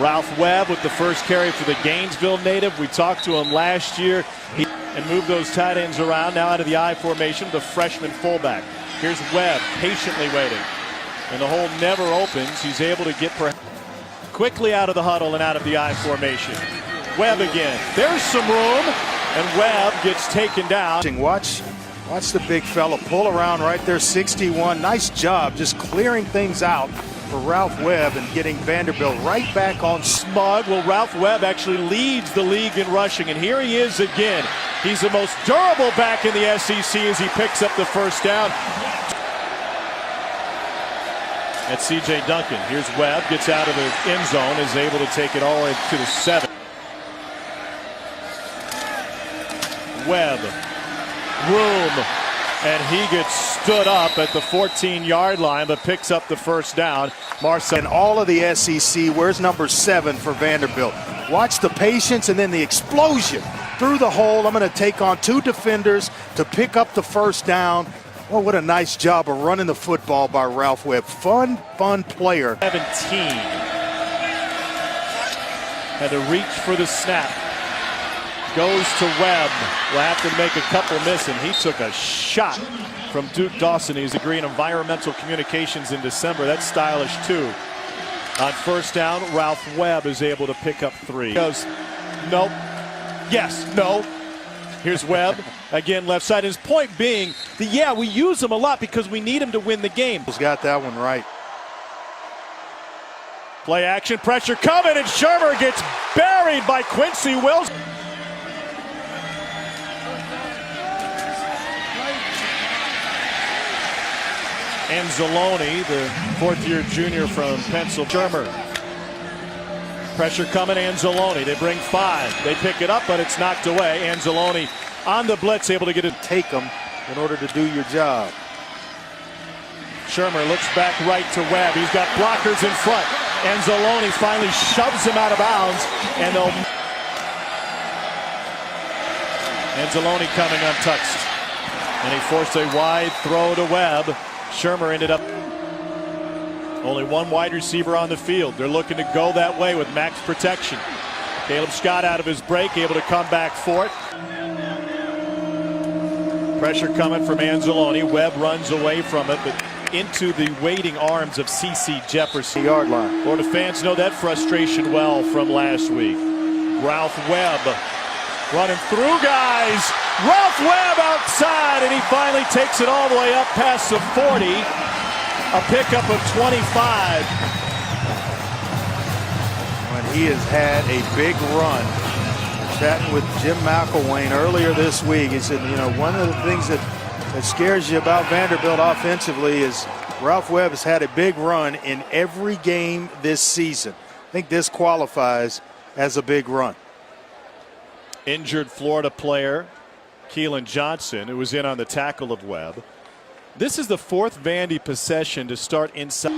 Ralph Webb with the first carry for the Gainesville native. We talked to him last year and moved those tight ends around. Now out of the I formation, the freshman fullback. Here's Webb patiently waiting. And the hole never opens. He's able to get quickly out of the huddle and out of the I formation. Webb again. There's some room. And Webb gets taken down. Watch the big fella pull around right there, 61. Nice job just clearing things out for Ralph Webb and getting Vanderbilt right back on smug. Well, Ralph Webb actually leads the league in rushing, and here he is again. He's the most durable back in the SEC as he picks up the first down. That's C.J. Duncan. Here's Webb, gets out of the end zone, is able to take it all the way to the 7. Webb, room, and he gets stood up at the 14-yard line, but picks up the first down. Marcel. In all of the SEC, where's number 7 for Vanderbilt? Watch the patience and then the explosion through the hole. I'm going to take on 2 defenders to pick up the first down. Well, what a nice job of running the football by Ralph Webb. Fun player. 17. Had to reach for the snap. Goes to Webb. Will have to make a couple miss, and he took a shot from Duke Dawson. He's agreeing environmental communications in December. That's stylish too. On first down, Ralph Webb is able to pick up 3. He goes, nope. Yes, no. Here's Webb again, left side. His point being that we use him a lot because we need him to win the game. He's got that one right. Play action, pressure coming, and Shermer gets buried by Quincy Wills. Anzalone, the 4th-year junior from Pennsylvania. Pressure coming, Anzalone. They bring 5. They pick it up, but it's knocked away. Anzalone on the blitz, able to get it. Take them in order to do your job. Shermer looks back right to Webb. He's got blockers in front. Anzalone finally shoves him out of bounds, and Anzalone coming untouched. And he forced a wide throw to Webb. Shermer ended up only 1 wide receiver on the field. They're looking to go that way with max protection. Caleb Scott out of his break, able to come back for it. Pressure coming from Anzalone. Webb runs away from it, but into the waiting arms of C.C. Jefferson. Yard line. Florida fans know that frustration well from last week. Ralph Webb running through guys. Ralph Webb outside, and he finally takes it all the way up past the 40. A pickup of 25. When he has had a big run. Chatting with Jim McElwain earlier this week, he said, one of the things that scares you about Vanderbilt offensively is Ralph Webb has had a big run in every game this season. I think this qualifies as a big run. Injured Florida player Keelan Johnson, who was in on the tackle of Webb. This is the 4th Vandy possession to start inside.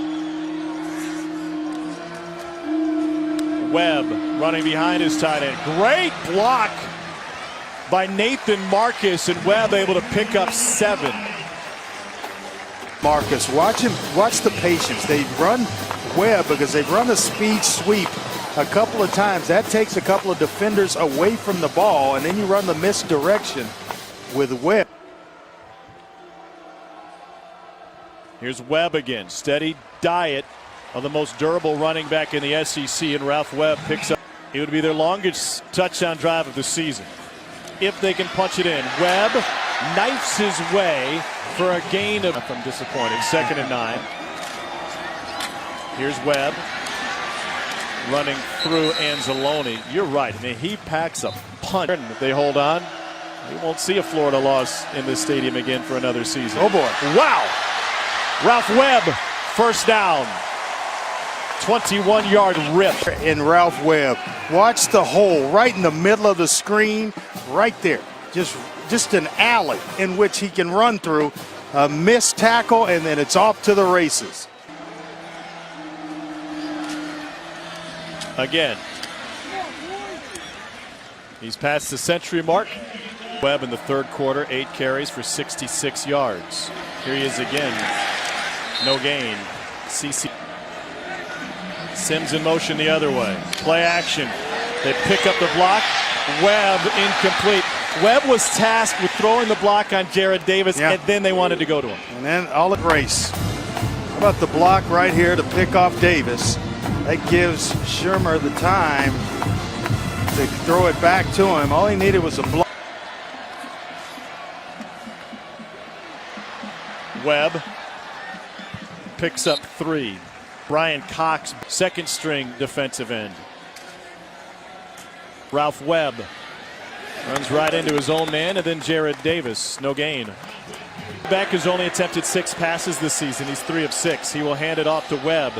Webb running behind his tight end. Great block by Nathan Marcus, and Webb able to pick up 7. Marcus, watch the patience. They run Webb because they've run a speed sweep a couple of times. That takes a couple of defenders away from the ball, and then you run the misdirection with Webb. Here's Webb again. Steady diet of the most durable running back in the SEC, and Ralph Webb picks up. It would be their longest touchdown drive of the season if they can punch it in. Webb knifes his way for a gain of, I'm disappointed, 2nd and 9. Here's Webb running through Anzalone. You're right. I mean, he packs a punch. If they hold on, we won't see a Florida loss in this stadium again for another season. Oh boy. Wow. Ralph Webb, first down. 21-yard rip. In Ralph Webb. Watch the hole right in the middle of the screen, right there. Just an alley in which he can run through. A missed tackle, and then it's off to the races. Again. He's past the century mark. Webb in the 3rd quarter, 8 carries for 66 yards. Here he is again. No gain. CC. Sims in motion the other way. Play action. They pick up the block. Webb incomplete. Webb was tasked with throwing the block on Jared Davis, and then they wanted to go to him. And then all the race. How about the block right here to pick off Davis? That gives Shermer the time to throw it back to him. All he needed was a block. Webb picks up 3. Brian Cox, second string defensive end. Ralph Webb runs right into his own man, and then Jared Davis, no gain. Beck has only attempted 6 passes this season. He's 3 of 6. He will hand it off to Webb.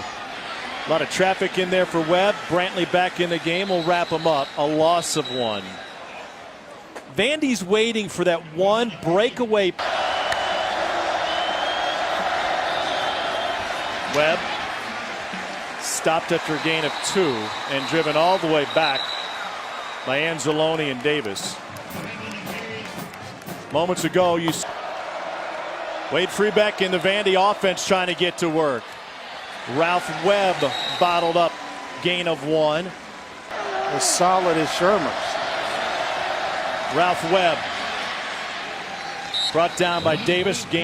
A lot of traffic in there for Webb. Brantley back in the game will wrap him up. A loss of 1. Vandy's waiting for that one breakaway. Webb stopped after a gain of 2 and driven all the way back by Anzalone and Davis. Moments ago, Wade Freebeck in the Vandy offense trying to get to work. Ralph Webb bottled up, gain of 1. As solid as Shermer's. Ralph Webb brought down by Davis.